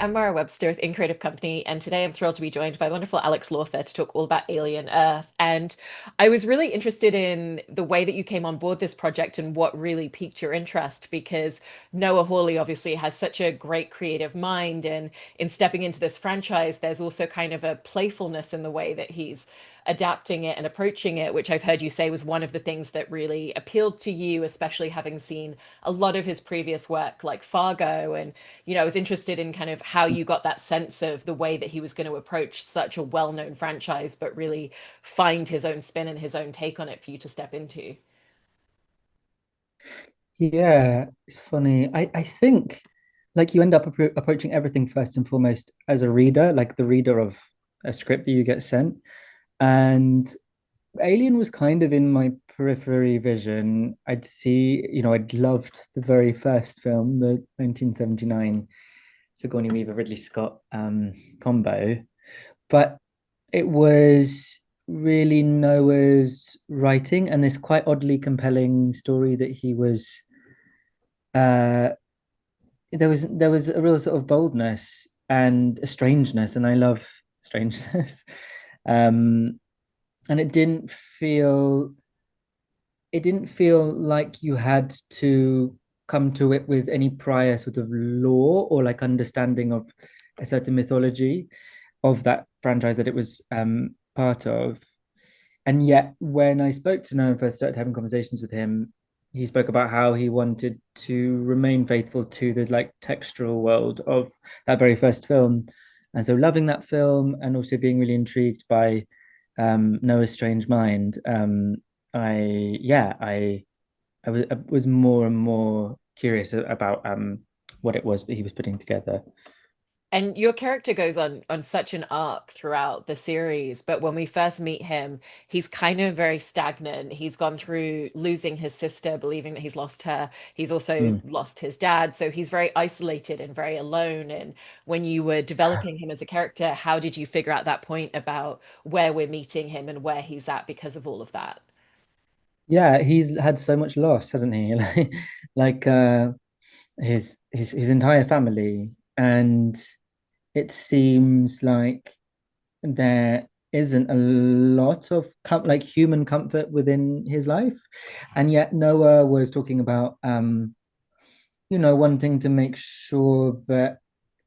I'm Mara Webster with In Creative Company, and today I'm thrilled to be joined by the wonderful Alex Lawther to talk all about Alien Earth. And I was really interested in the way that you came on board this project and what really piqued your interest, because Noah Hawley obviously has such a great creative mind, and in stepping into this franchise, there's also kind of a playfulness in the way that he's adapting it and approaching it, which I've heard you say was one of the things that really appealed to you, especially having seen a lot of his previous work like Fargo. And I was interested in kind of how you got that sense of the way that he was going to approach such a well-known franchise, but really find his own spin and his own take on it for you to step into. Yeah, it's funny. I think like you end up approaching everything first and foremost as a reader, like the reader of a script that you get sent. And Alien was kind of in my periphery vision. I'd loved the very first film, the 1979 Sigourney Weaver Ridley Scott combo, but it was really Noah's writing and this quite oddly compelling story that he was uh there was a real sort of boldness and a strangeness, and I love strangeness. um and it didn't feel like you had to come to it with any prior sort of lore or like understanding of a certain mythology of that franchise that it was part of. And yet, when I spoke to Noah and first started having conversations with him, he spoke about how he wanted to remain faithful to the like textural world of that very first film. And so loving that film and also being really intrigued by Noah's strange mind. I yeah, I was more and more curious about what it was that he was putting together. And your character goes on such an arc throughout the series, but when we first meet him, he's kind of very stagnant. He's gone through losing his sister, believing that he's lost her. He's also Mm. lost his dad, so he's very isolated and very alone. And when you were developing him as a character, how did you figure out that point about where we're meeting him and where he's at because of all of that? Yeah, he's had so much loss, hasn't he? Like his entire family, and it seems like there isn't a lot of like human comfort within his life, and yet Noah was talking about wanting to make sure that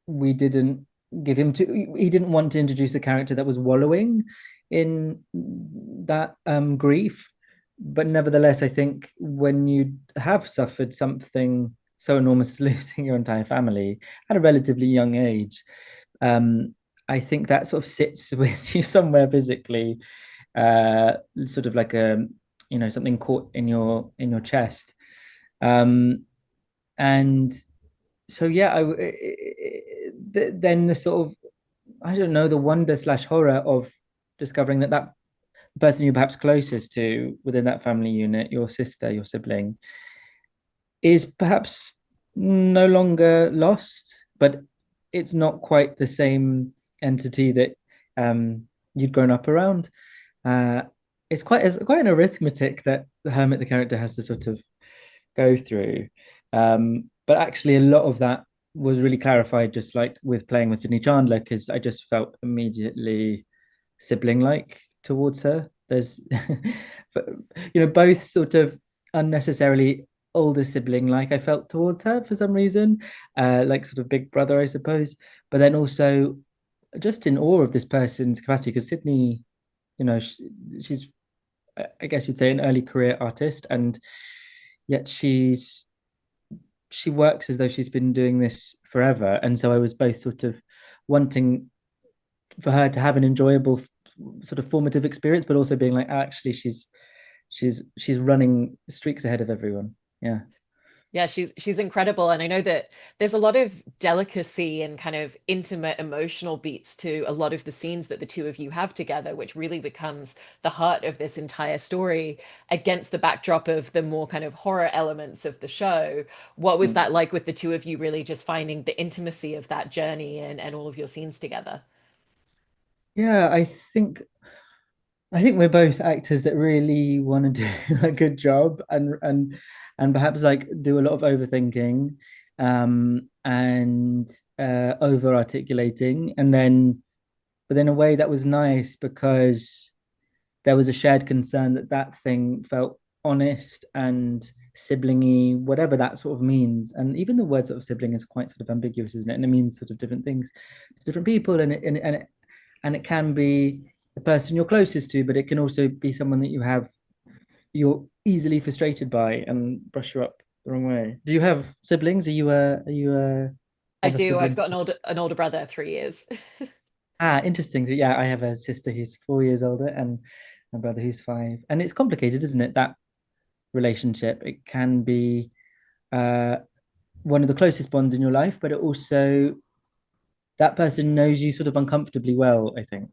we didn't give him to he didn't want to introduce a character that was wallowing in that grief. But nevertheless, I think when you have suffered something so enormous as losing your entire family at a relatively young age, um, I think that sort of sits with you somewhere physically, sort of like a something caught in your chest. Um, and so yeah, then the sort of, I don't know, the wonder slash horror of discovering that person you're perhaps closest to within that family unit, your sister, your sibling, is perhaps no longer lost, but it's not quite the same entity that you'd grown up around. Uh, it's quite an arithmetic that the hermit, the character, has to sort of go through. But actually, a lot of that was really clarified just like with playing with Sydney Chandler, because I just felt immediately sibling like towards her. There's, but, both sort of unnecessarily older sibling like I felt towards her for some reason, like sort of big brother, I suppose. But then also just in awe of this person's capacity, because Sydney, she's, I guess you'd say, an early career artist, and yet she works as though she's been doing this forever. And so I was both sort of wanting for her to have an enjoyable sort of formative experience, but also being like, actually, she's running streaks ahead of everyone. Yeah. Yeah, she's incredible. And I know that there's a lot of delicacy and kind of intimate emotional beats to a lot of the scenes that the two of you have together, which really becomes the heart of this entire story against the backdrop of the more kind of horror elements of the show. What was Mm. that like with the two of you really just finding the intimacy of that journey and all of your scenes together? Yeah, I think we're both actors that really want to do a good job, and perhaps like do a lot of overthinking. and over articulating, and then but in a way that was nice because there was a shared concern that that thing felt honest and siblingy, whatever that sort of means. And even the word sort of sibling is quite sort of ambiguous, isn't it? And it means sort of different things to different people, and it can be the person you're closest to, but it can also be someone that you're easily frustrated by and brush you up the wrong way. Do you have siblings? Are you I have a do. I've sibling? got an older brother, 3 years. Ah, interesting. So, yeah, I have a sister who's 4 years older and a brother who's five. And it's complicated, isn't it? That relationship. It can be uh, one of the closest bonds in your life, but it also that person knows you sort of uncomfortably well, I think.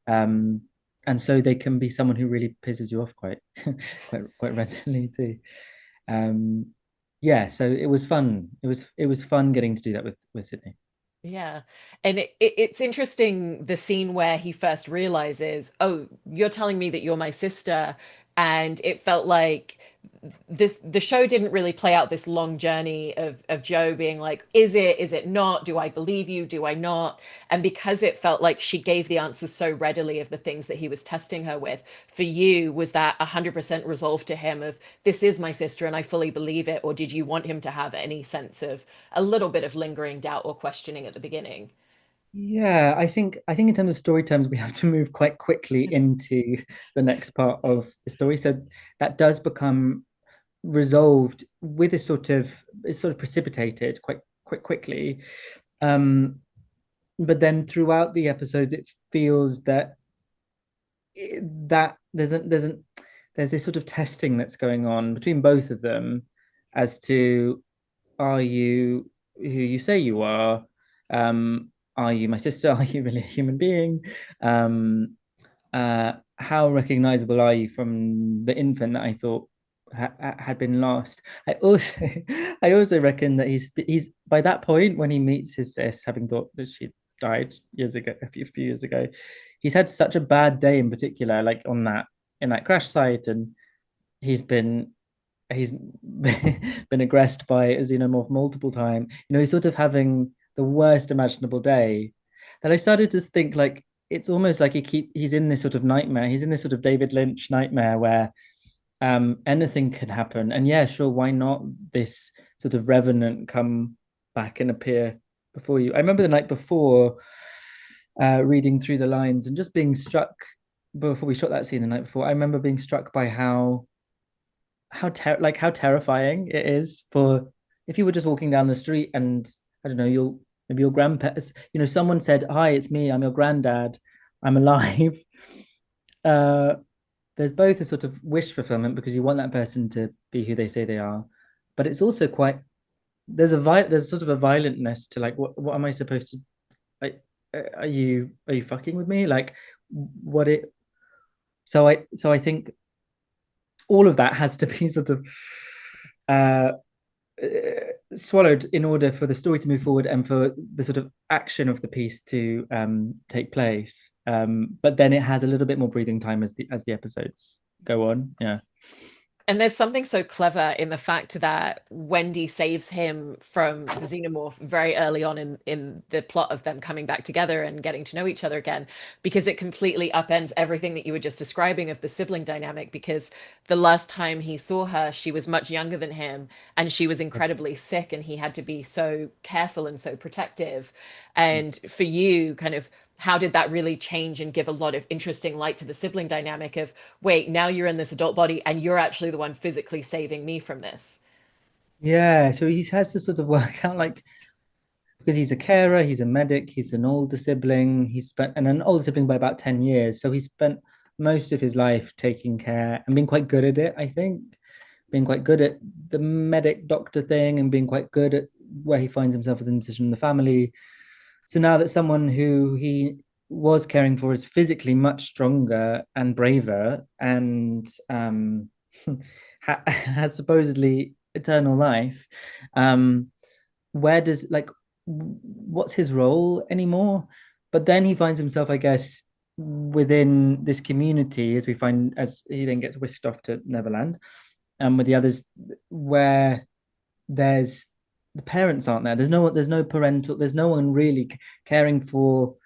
Um, and so they can be someone who really pisses you off quite quite readily too. Um, yeah, so it was fun. It was fun getting to do that with Sydney. Yeah. And it's interesting the scene where he first realizes, oh, you're telling me that you're my sister. And it felt like the show didn't really play out this long journey of Joe being like, is it not? Do I believe you? Do I not? And because it felt like she gave the answers so readily of the things that he was testing her with, for you, was that 100% resolved to him of this is my sister and I fully believe it? Or did you want him to have any sense of a little bit of lingering doubt or questioning at the beginning? Yeah, I think in terms of story terms, we have to move quite quickly into the next part of the story. So that does become resolved with a sort of it's sort of precipitated quite quickly. Um, but then throughout the episodes, it feels that that there's this sort of testing that's going on between both of them as to are you who you say you are? Are you my sister? Are you really a human being? How recognizable are you from the infant that I thought had been lost? I also, I also reckon that he's by that point when he meets his sis, having thought that she died years ago, a few years ago, he's had such a bad day in particular, like on that in that crash site, and he's been he's been aggressed by a xenomorph multiple times. He's sort of having the worst imaginable day. That I started to think like it's almost like he's in this sort of nightmare. He's in this sort of David Lynch nightmare where anything can happen. And yeah, sure, why not this sort of revenant come back and appear before you? I remember the night before reading through the lines and just being struck before we shot that scene the night before. I remember being struck by how terrifying it is for if you were just walking down the street and I don't know, maybe your grandparents, someone said, "Hi, it's me. I'm your granddad. I'm alive." Uh, there's both a sort of wish fulfillment because you want that person to be who they say they are, but it's also quite there's sort of a violentness to like what am I supposed to like? Are you fucking with me? Like what it? So I think all of that has to be sort of uh swallowed in order for the story to move forward and for the sort of action of the piece to take place. But then it has a little bit more breathing time as the episodes go on. Yeah. And there's something so clever in the fact that Wendy saves him from the xenomorph very early on in the plot of them coming back together and getting to know each other again, because it completely upends everything that you were just describing of the sibling dynamic. Because the last time he saw her, she was much younger than him and she was incredibly sick, and he had to be so careful and so protective. And for you, kind of, how did that really change and give a lot of interesting light to the sibling dynamic of, wait, now you're in this adult body and you're actually the one physically saving me from this? Yeah, so he has to sort of work out like because he's a carer, he's a medic, he's an older sibling, he's spent and an older sibling by about 10 years. So he spent most of his life taking care and being quite good at it, I think. Being quite good at the medic doctor thing and being quite good at where he finds himself within the decision in the family. So now that someone who he was caring for is physically much stronger and braver and has supposedly eternal life, um, where does like what's his role anymore? But then he finds himself, I guess, within this community as we find as he then gets whisked off to Neverland and with the others, where there's the parents aren't there. There's no one, there's no parental, there's no one really caring for.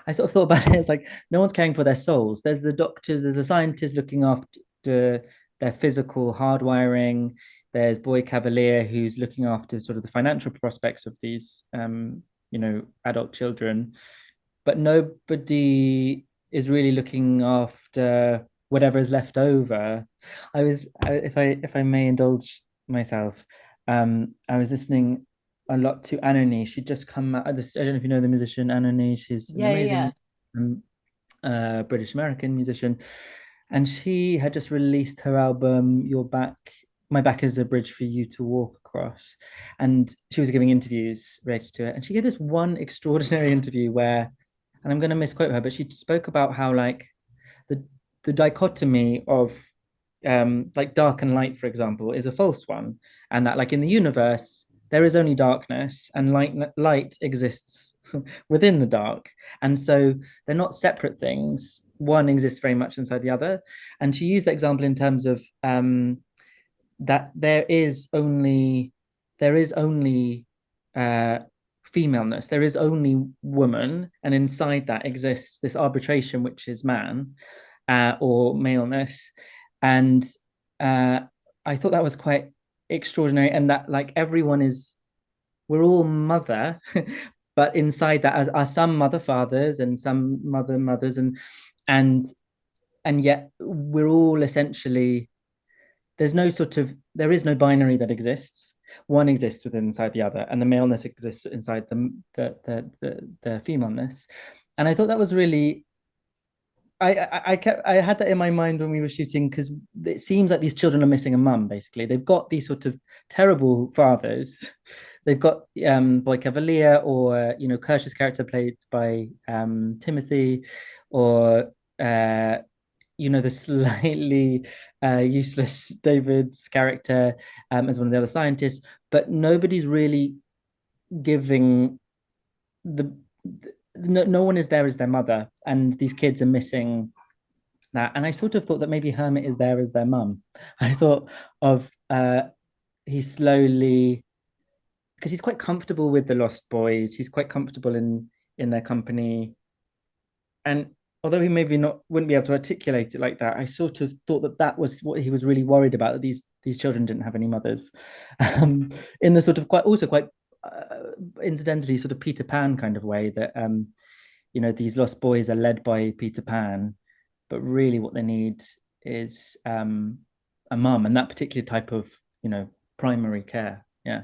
I sort of thought about it as like no one's caring for their souls. There's the doctors, there's the scientists looking after their physical hardwiring. There's Boy Cavalier who's looking after sort of the financial prospects of these, adult children, but nobody is really looking after whatever is left over. If I may indulge myself, I was listening a lot to Anony. She'd just come out. I don't know if you know the musician Anony. She's an Yeah, yeah, yeah. amazing um, British American musician, and she had just released her album "Your Back." My back is a bridge for you to walk across, and she was giving interviews related to it. And she gave this one extraordinary interview where, and I'm going to misquote her, but she spoke about how like the the dichotomy of like dark and light, for example, is a false one, and that like in the universe there is only darkness and light exists within the dark, and so they're not separate things. One exists very much inside the other, and she used that example in terms of that there is only uh, femaleness, there is only woman, and inside that exists this arbitration, which is man or maleness. And uh, I thought that was quite extraordinary, and that like we're all mother, but inside that are some mother fathers and some mother mothers, and and yet we're all essentially there is no binary that exists. One exists within inside the other, and the maleness exists inside the femaleness. And I thought that was really I had that in my mind when we were shooting because it seems like these children are missing a mum. Basically, they've got these sort of terrible fathers. They've got Boy Cavalier, or Kirsch's character played by Timothy, or the slightly useless David's character as one of the other scientists, but nobody's really giving no one is there as their mother, and these kids are missing that. And I sort of thought that maybe Hermit is there as their mum. I thought of he's slowly, because he's quite comfortable with the Lost Boys. He's quite comfortable in their company, and although he maybe not wouldn't be able to articulate it like that, I sort of thought that that was what he was really worried about, that these children didn't have any mothers. In the sort of quite incidentally sort of Peter Pan kind of way, that these lost boys are led by Peter Pan, but really what they need is a mum, and that particular type of primary care. Yeah.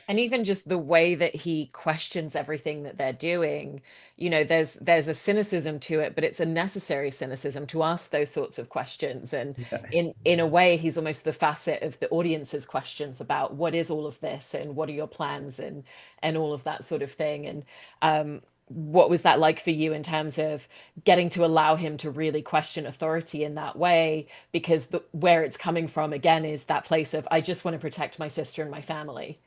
And even just the way that he questions everything that they're doing, there's a cynicism to it, but it's a necessary cynicism to ask those sorts of questions. And Yeah. in a way, he's almost the facet of the audience's questions about what is all of this and what are your plans and all of that sort of thing. And what was that like for you in terms of getting to allow him to really question authority in that way? Because where it's coming from again is that place of I just want to protect my sister and my family.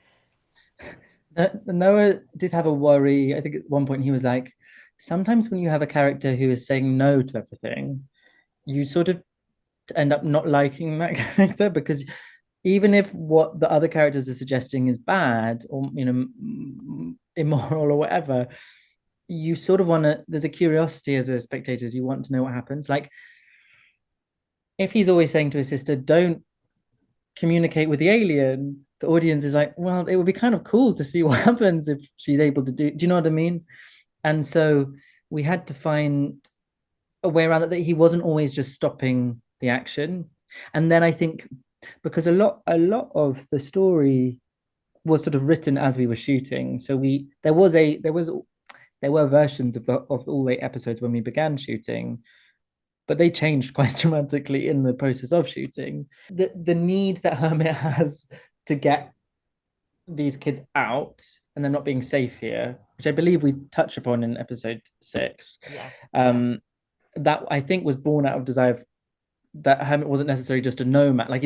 Noah did have a worry. I think at one point he was like, sometimes when you have a character who is saying no to everything, you sort of end up not liking that character, because even if what the other characters are suggesting is bad or immoral or whatever, you sort of want to, there's a curiosity as a spectator, you want to know what happens. Like if he's always saying to his sister, don't communicate with the alien, the audience is like, well, it would be kind of cool to see what happens if she's able to do you know what I mean? And so we had to find a way around that he wasn't always just stopping the action. And then I think because a lot of the story was sort of written as we were shooting, so there were versions of all 8 episodes when we began shooting, but they changed quite dramatically in the process of shooting. The need that Hermit has to get these kids out and them not being safe here, which I believe we touch upon in episode 6, Yeah. that I think was born out of desire that Hermit wasn't necessarily just a nomad. Like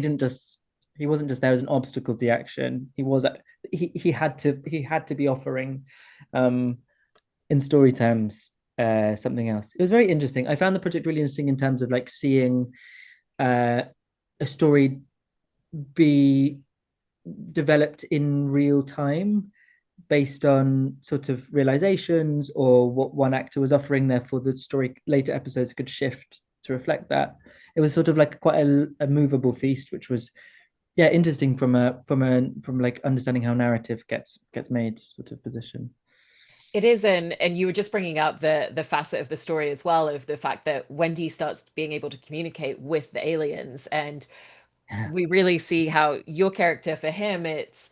he wasn't just there as an obstacle to the action. He had to be offering in story terms something else. It was very interesting. I found the project really interesting in terms of like seeing a story be developed in real time based on sort of realizations or what one actor was offering. Therefore, the story later episodes could shift to reflect that. It was sort of like quite a movable feast, which was yeah interesting from like understanding how narrative gets made sort of position. It is, and you were just bringing up the facet of the story as well, of the fact that Wendy starts being able to communicate with the aliens, and Yeah, we really see how your character, for him, it's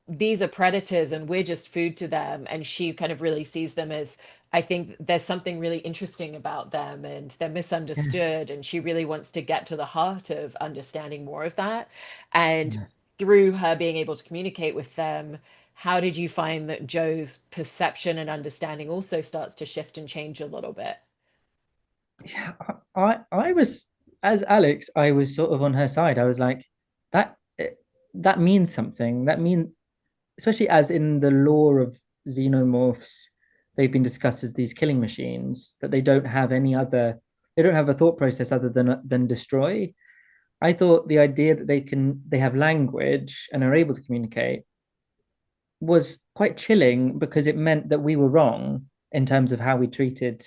these are predators and we're just food to them. And she kind of really sees them as, I think there's something really interesting about them and they're yeah, misunderstood. And she really wants to get to the heart of understanding more of that. And yeah. through her being able to communicate with them, how did you find that Joe's perception and understanding also starts to shift and change a little bit? Yeah, I was as Alex, I was sort of on her side. I was like, that that means something. That mean especially as in the lore of xenomorphs, they've been discussed as these killing machines, that they don't have a thought process other than destroy. I thought the idea that they have language and are able to communicate was quite chilling because it meant that we were wrong in terms of how we treated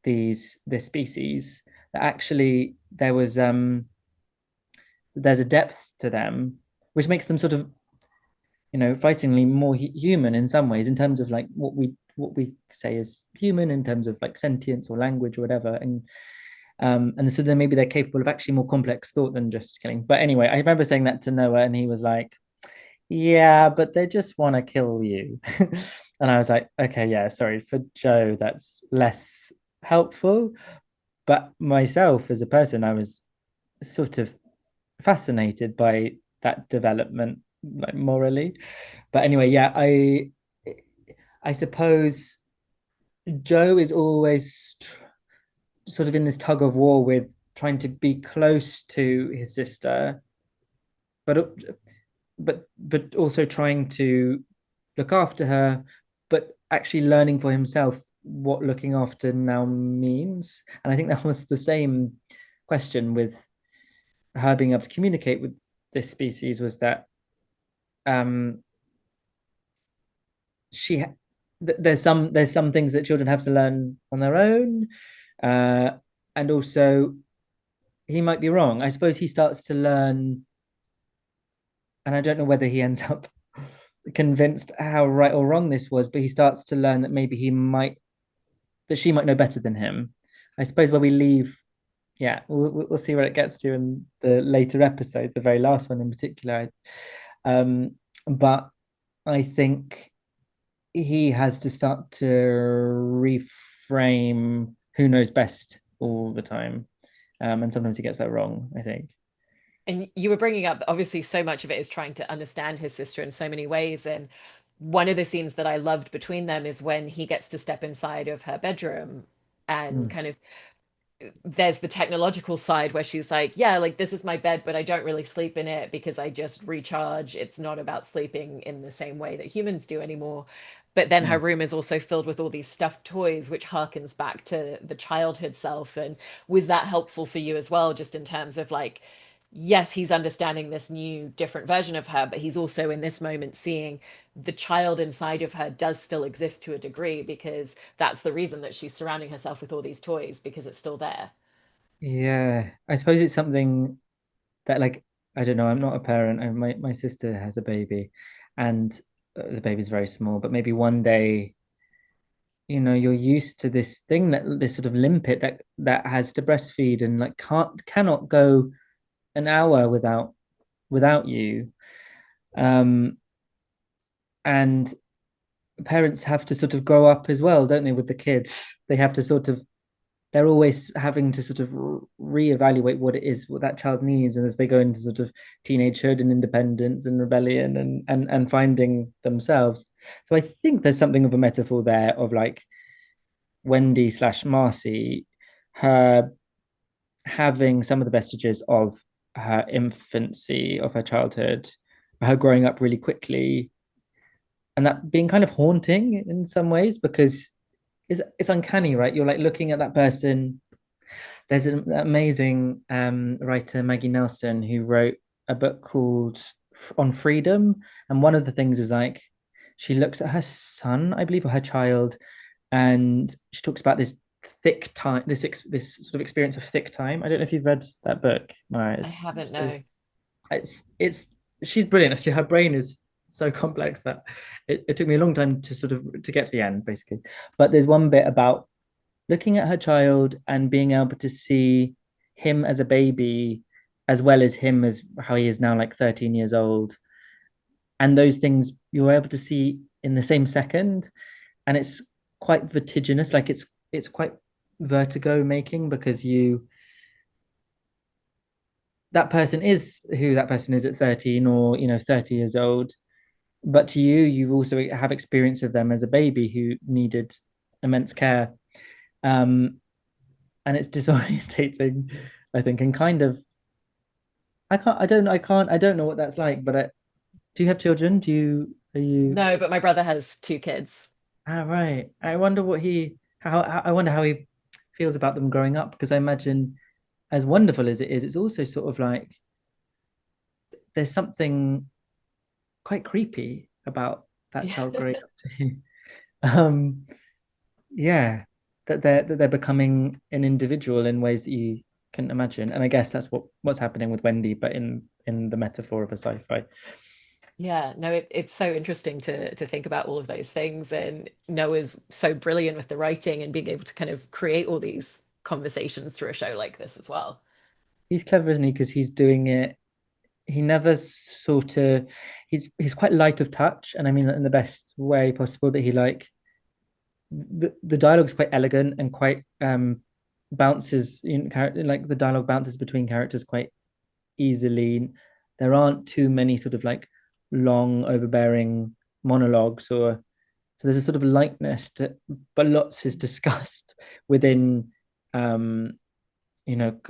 this species. That actually there's a depth to them, which makes them sort of frighteningly more human in some ways in terms of like what we say is human in terms of like sentience or language or whatever, and so then maybe they're capable of actually more complex thought than just killing. But anyway, I remember saying that to Noah, and he was like, "Yeah, but they just want to kill you," and I was like, "Okay, yeah, sorry for Joe, that's less helpful." But myself as a person, I was sort of fascinated by that development, like morally. But anyway, yeah, I suppose Joe is always sort of in this tug of war with trying to be close to his sister, but but also trying to look after her, but actually learning for himself what looking after now means. And I think that was the same question with her being able to communicate with this species was that um she there's some things that children have to learn on their own, uh and also he might be wrong. I suppose he starts to learn, and I don't know whether he ends up convinced how right or wrong this was, but he starts to learn that maybe that she might know better than him. I suppose where we leave, yeah, we'll see where it gets to in the later episodes, the very last one in particular. But I think he has to start to reframe who knows best all the time. And sometimes he gets that wrong, I think. And you were bringing up, obviously, so much of it is trying to understand his sister in so many ways. And one of the scenes that I loved between them is when he gets to step inside of her bedroom and Mm, kind of there's the technological side where she's like, yeah, like this is my bed, but I don't really sleep in it because I just recharge. It's not about sleeping in the same way that humans do anymore. But then her yeah. room is also filled with all these stuffed toys, which harkens back to the childhood self. And was that helpful for you as well, just in terms of like, yes, he's understanding this new, different version of her, but he's also in this moment seeing the child inside of her does still exist to a degree because that's the reason that she's surrounding herself with all these toys because it's still there. Yeah. I suppose it's something that like I don't know, I'm not a parent. My sister has a baby and the baby's very small, but maybe one day you're used to this thing that this sort of limpet that has to breastfeed and like cannot go an hour without you. Um, and parents have to sort of grow up as well, don't they, with the kids? They have to sort of they're always having to sort of reevaluate what it is what that child needs, and as they go into sort of teenagehood and independence and rebellion and finding themselves. So I think there's something of a metaphor there of like Wendy slash Marcy, her having some of the vestiges of her infancy, of her childhood, her growing up really quickly, and that being kind of haunting in some ways because it's uncanny, right? You're like looking at that person. There's an amazing writer, Maggie Nelson, who wrote a book called on freedom. And one of the things is like she looks at her son, I believe, or her child, and she talks about this thick time, this sort of experience of thick time. I don't know if you've read that book, Mara. I haven't, no. It's she's brilliant. Actually, her brain is so complex that it took me a long time to sort of to get to the end, basically. But there's one bit about looking at her child and being able to see him as a baby as well as him as how he is now, like 13 years old, and those things you're able to see in the same second, and it's quite vertiginous, like it's quite vertigo making, because you that person is who that person is at 13 or 30 years old, but to you you also have experience of them as a baby who needed immense care. um and it's disorientating, I think, and kind of I don't know what that's like, but do you have children? Do you are you No, but my brother has two kids. right. I wonder what he how I wonder how he feels about them growing up, because I imagine, as wonderful as it is, it's also sort of like there's something quite creepy about that Yeah. child growing up to um yeah, that they're becoming an individual in ways that you can imagine. And I guess that's what's happening with Wendy, but in the metaphor of a sci-fi. Yeah, no, it's so interesting to think about all of those things. And Noah's so brilliant with the writing and being able to kind of create all these conversations through a show like this as well. He's clever, isn't he? Because he's doing it, he never sort of he's quite light of touch, and I mean that in the best way possible, that he like the dialogue is quite elegant and quite bounces like the dialogue bounces between characters quite easily. There aren't too many sort of like long overbearing monologues, or so there's a sort of lightness to, but lots is discussed within um you know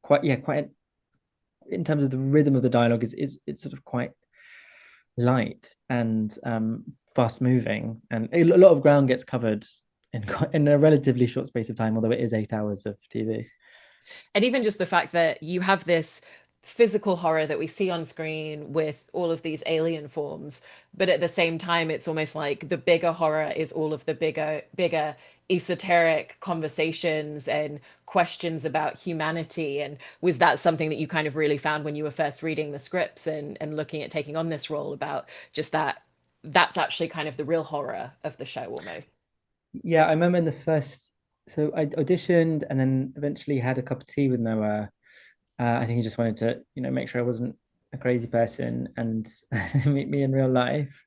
quite in terms of the rhythm of the dialogue is it's sort of quite light and fast moving, and a lot of ground gets covered in a relatively short space of time, although it is 8 hours of TV. And even just the fact that you have this physical horror that we see on screen with all of these alien forms, but at the same time, it's almost like the bigger horror is all of the bigger esoteric conversations and questions about humanity. And was that something that you kind of really found when you were first reading the scripts and looking at taking on this role about just that that's actually kind of the real horror of the show almost? Yeah, I remember in the first, so I auditioned and then eventually had a cup of tea with Noah. I think he just wanted to, make sure I wasn't a crazy person and meet me in real life.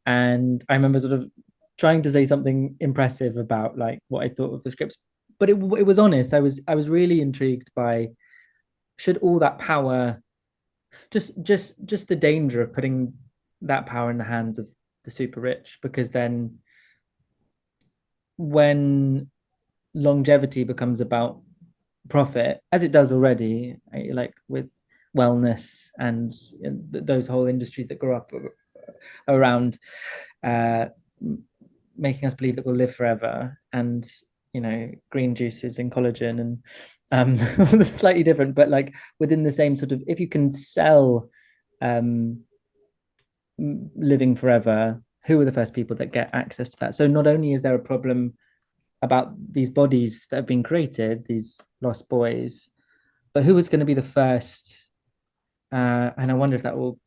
And I remember sort of trying to say something impressive about like what I thought of the scripts, but it was honest. I was really intrigued by, should all that power, just the danger of putting that power in the hands of the super rich, because then when longevity becomes about profit, as it does already, like with wellness and those whole industries that grow up around uh, making us believe that we'll live forever, and green juices and collagen and slightly different, but like within the same sort of, if you can sell um, living forever, who are the first people that get access to that? So not only is there a problem about these bodies that have been created, these lost boys, but who was going to be the first? And I wonder if that will,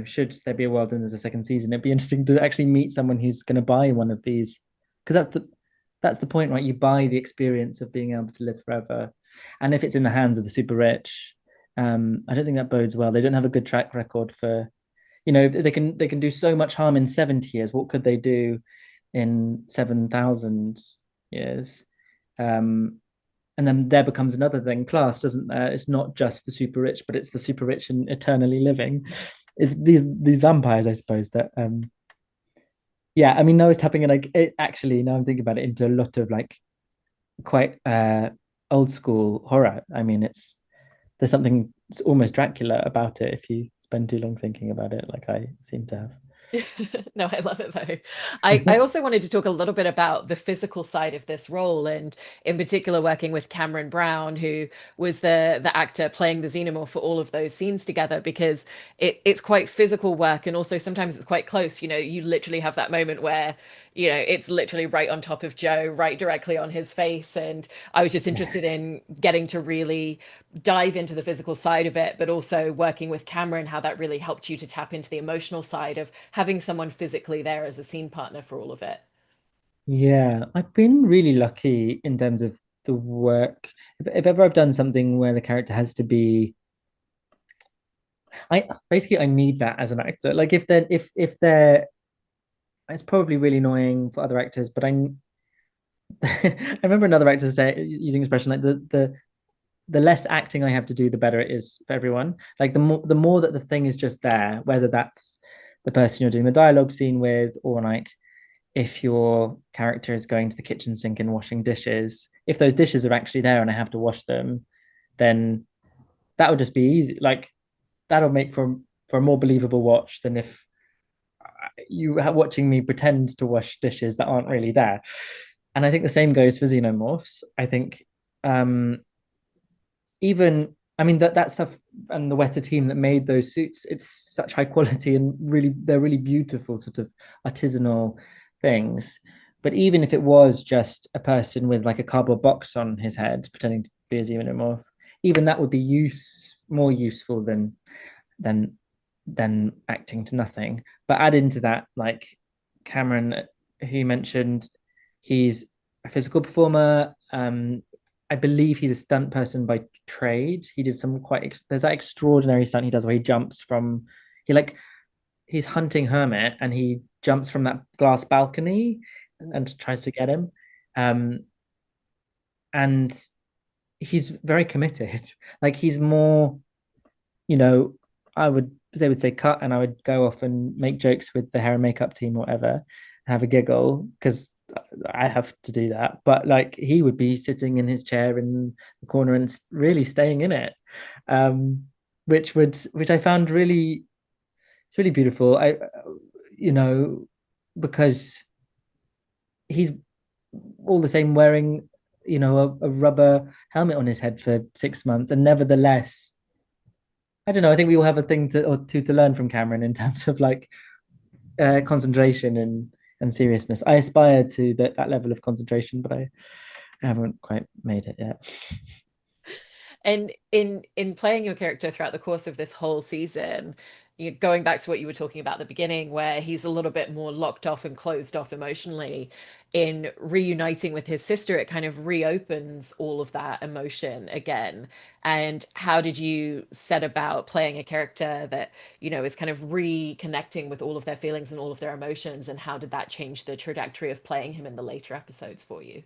should there be a world and there's a second season, it'd be interesting to actually meet someone who's going to buy one of these, because that's the point, right? You buy the experience of being able to live forever, and if it's in the hands of the super rich, I don't think that bodes well. They don't have a good track record for, they can do so much harm in 70 years. What could they do in 7,000 years? Um, and then there becomes another thing, class, doesn't there? It's not just the super rich, but it's the super rich and eternally living. It's these vampires, I suppose, that yeah, I mean, Noah's tapping in, like, it actually, now I'm thinking about it, into a lot of like quite old school horror. I mean, there's something, it's almost Dracula about it if you spend too long thinking about it, like I seem to have. No, I love it though. I also wanted to talk a little bit about the physical side of this role, and in particular working with Cameron Brown, who was the actor playing the xenomorph for all of those scenes together, because it's quite physical work, and also sometimes it's quite close. You literally have that moment where, it's literally right on top of Joe, right directly on his face. And I was just Yeah. interested in getting to really dive into the physical side of it, but also working with Cameron, how that really helped you to tap into the emotional side of having someone physically there as a scene partner for all of it. Yeah, I've been really lucky in terms of the work. If ever I've done something where the character has to be, I need that as an actor. Like if they're, it's probably really annoying for other actors, but I I remember another actor say using expression like the less acting I have to do, the better it is for everyone. Like the more that the thing is just there, whether that's the person you're doing the dialogue scene with, or like if your character is going to the kitchen sink and washing dishes, if those dishes are actually there and I have to wash them, then that would just be easy. Like that'll make for a more believable watch than if you are watching me pretend to wash dishes that aren't really there. And I think the same goes for xenomorphs. I think even I mean that stuff and the Weta team that made those suits, it's such high quality and really they're really beautiful sort of artisanal things. But even if it was just a person with like a cardboard box on his head pretending to be a xenomorph, even that would be more useful than than acting to nothing. But add into that, like Cameron, who you mentioned, he's a physical performer. I believe he's a stunt person by trade. He did some there's that extraordinary stunt he does where he jumps from he like he's hunting Hermit and he jumps from that glass balcony and tries to get him. Um, and he's very committed. Like he's more you know, they would say cut, and I would go off and make jokes with the hair and makeup team or whatever, and have a giggle because I have to do that. But like he would be sitting in his chair in the corner and really staying in it, um, which I found really it's really beautiful. You know, because he's all the same wearing a rubber helmet on his head for 6 months, and nevertheless I don't know. I think we all have a thing to or two to learn from Cameron in terms of like concentration and seriousness. I aspire to that level of concentration, but I haven't quite made it yet. And in playing your character throughout the course of this whole season, going back to what you were talking about at the beginning, where he's a little bit more locked off and closed off emotionally, in reuniting with his sister, it kind of reopens all of that emotion again. And how did you set about playing a character that, is kind of reconnecting with all of their feelings and all of their emotions? And how did that change the trajectory of playing him in the later episodes for you?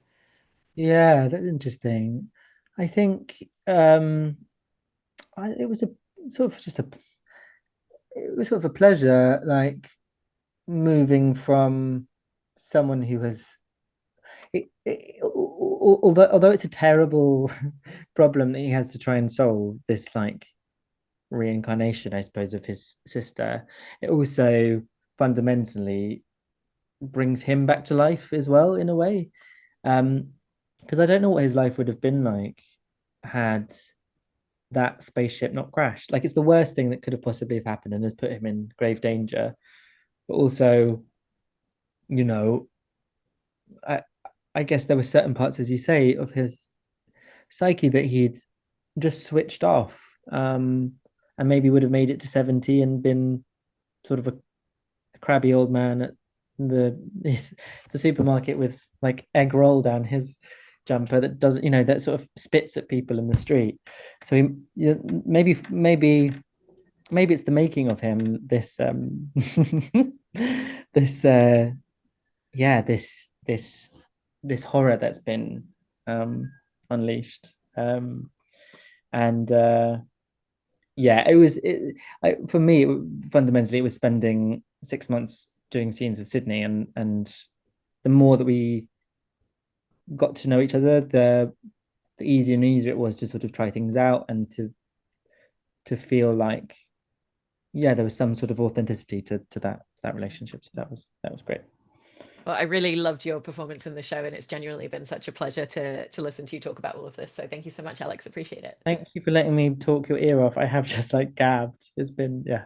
Yeah, that's interesting. I think it was a sort of just a it was sort of a pleasure, like moving from someone who has although it's a terrible problem that he has to try and solve this like reincarnation, I suppose, of his sister, it also fundamentally brings him back to life as well in a way. Um, because I don't know what his life would have been like had that spaceship not crashed. Like it's the worst thing that could have possibly have happened and has put him in grave danger. But also, you know, I I guess there were certain parts, as you say, of his psyche that he'd just switched off. And maybe would have made it to 70 and been sort of a crabby old man at the the supermarket with like egg roll down his jumper that doesn't that sort of spits at people in the street. So maybe it's the making of him, this this yeah this horror that's been unleashed. And yeah, for me fundamentally it was spending 6 months doing scenes with Sydney, and the more that we got to know each other, the easier and easier it was to sort of try things out and to feel like yeah, there was some sort of authenticity to that relationship. So that was great. Well, I really loved your performance in the show, and it's genuinely been such a pleasure to listen to you talk about all of this. So thank you so much, Alex. Appreciate it. Thank you for letting me talk your ear off. I have just like gabbed. It's been, yeah,